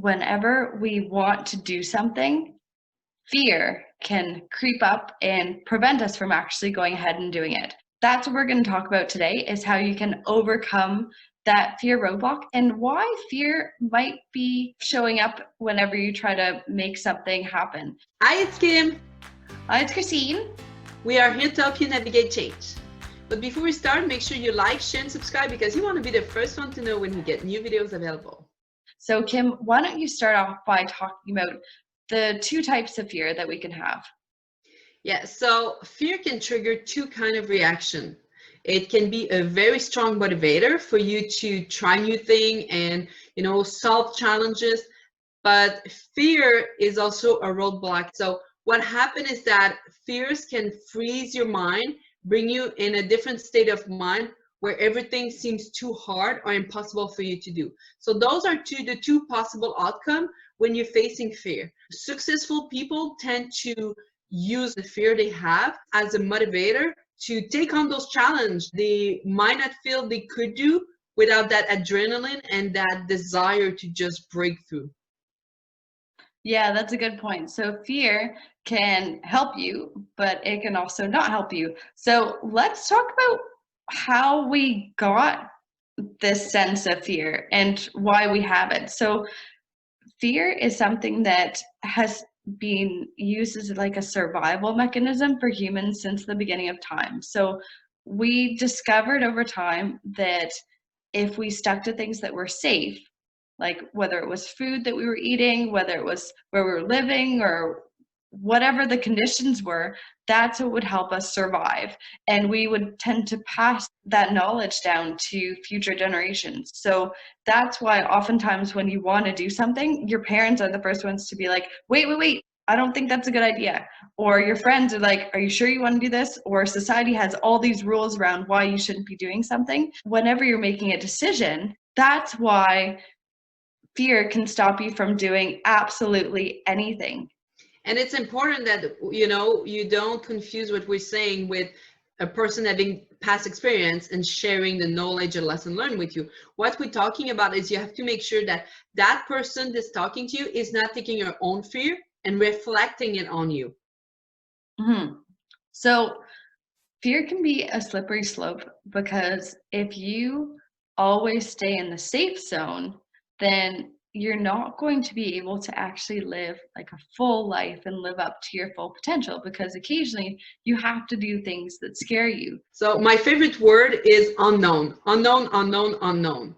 whenever we want to do something, fear can creep up and prevent us from actually going ahead and doing it. That's what we're going to talk about today, is how you can overcome that fear roadblock and why fear might be showing up whenever you try to make something happen. Hi, it's Kim. Hi, it's Kristine. We are here to help you navigate change. But before we start, make sure you like, share, and subscribe because you want to be the first one to know when we get new videos available. So Kim, why don't you start off by talking about the two types of fear that we can have? Yeah, so fear can trigger two kinds of reaction. It can be a very strong motivator for you to try new things and, solve challenges. But fear is also a roadblock. So what happens is that fears can freeze your mind, bring you in a different state of mind where everything seems too hard or impossible for you to do. So those are the two possible outcomes when you're facing fear. Successful people tend to use the fear they have as a motivator to take on those challenges they might not feel they could do without that adrenaline and that desire to just break through. Yeah, that's a good point. So fear can help you, but it can also not help you. So let's talk about how we got this sense of fear and why we have it. So fear is something that has been used as like a survival mechanism for humans since the beginning of time. So we discovered over time that if we stuck to things that were safe, like whether it was food that we were eating, whether it was where we were living, or whatever the conditions were, that's what would help us survive. And we would tend to pass that knowledge down to future generations. So that's why oftentimes when you want to do something, your parents are the first ones to be like, wait, I don't think that's a good idea. Or your friends are like, are you sure you want to do this? Or society has all these rules around why you shouldn't be doing something. Whenever you're making a decision, that's why fear can stop you from doing absolutely anything. And it's important that, you don't confuse what we're saying with a person having past experience and sharing the knowledge and lesson learned with you. What we're talking about is you have to make sure that that person that's talking to you is not taking your own fear and reflecting it on you. Mm-hmm. So fear can be a slippery slope because if you always stay in the safe zone, then you're not going to be able to actually live like a full life and live up to your full potential, because occasionally you have to do things that scare you. So my favorite word is unknown, unknown, unknown, unknown.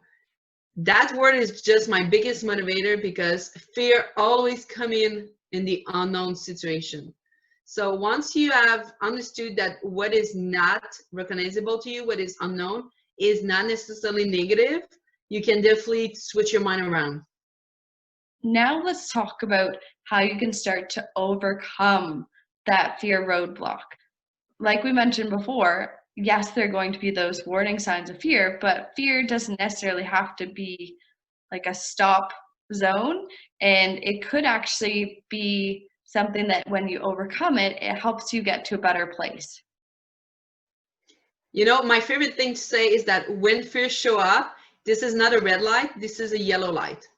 That word is just my biggest motivator because fear always come in the unknown situation. So once you have understood that what is not recognizable to you, what is unknown, is not necessarily negative, you can definitely switch your mind around. Now let's talk about how you can start to overcome that fear roadblock. Like we mentioned before, yes, there are going to be those warning signs of fear, but fear doesn't necessarily have to be like a stop zone. And it could actually be something that when you overcome it, it helps you get to a better place. My favorite thing to say is that when fears show up, this is not a red light, this is a yellow light.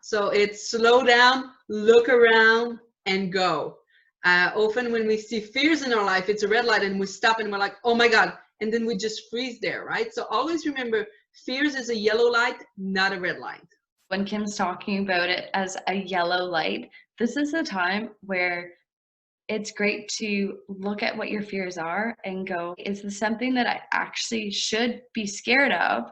So it's slow down, look around, and go. Often when we see fears in our life, it's a red light and we stop and we're like, oh my God. And then we just freeze there, right? So always remember, fears is a yellow light, not a red light. When Kim's talking about it as a yellow light, this is a time where it's great to look at what your fears are and go, is this something that I actually should be scared of?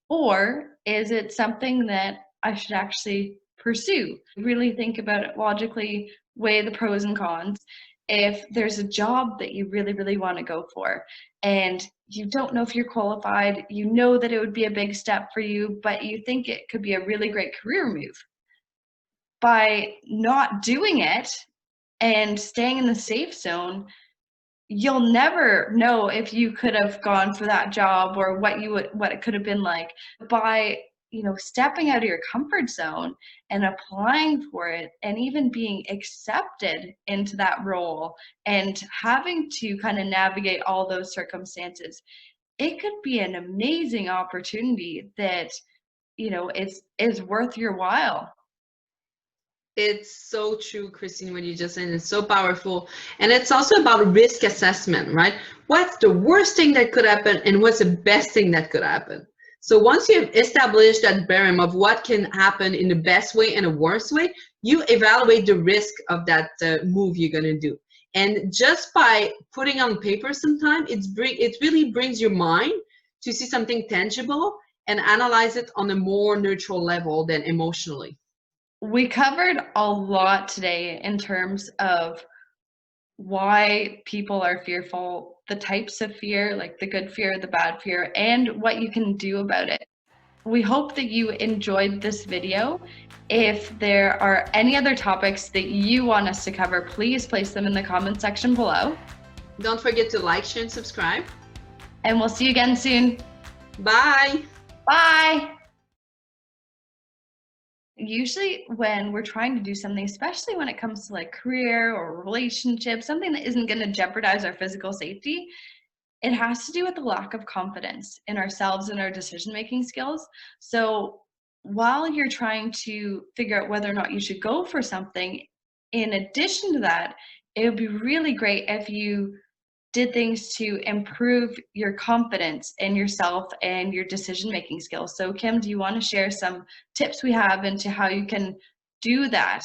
Or is it something that I should actually pursue? Really think about it logically, weigh the pros and cons. If there's a job that you really, really want to go for and you don't know if you're qualified, you know that it would be a big step for you, but you think it could be a really great career move. By not doing it and staying in the safe zone, you'll never know if you could have gone for that job or what it could have been like. By stepping out of your comfort zone and applying for it and even being accepted into that role and having to kind of navigate all those circumstances, it could be an amazing opportunity that is worth your while. It's so true, Kristine, what you just said. It's so powerful. And it's also about risk assessment, right? What's the worst thing that could happen and what's the best thing that could happen? So once you've established that barem of what can happen in the best way and the worst way, you evaluate the risk of that move you're going to do. And just by putting on paper sometime, it really brings your mind to see something tangible and analyze it on a more neutral level than emotionally. We covered a lot today in terms of why people are fearful, the types of fear, like the good fear, the bad fear, and what you can do about it. We hope that you enjoyed this video. If there are any other topics that you want us to cover, please place them in the comment section below. Don't forget to like, share, and subscribe. And we'll see you again soon. Bye. Bye. Usually when we're trying to do something, especially when it comes to like career or relationship, something that isn't going to jeopardize our physical safety, it has to do with the lack of confidence in ourselves and our decision-making skills. So while you're trying to figure out whether or not you should go for something, in addition to that, it would be really great if you did things to improve your confidence in yourself and your decision-making skills. So Kim, do you want to share some tips we have into how you can do that?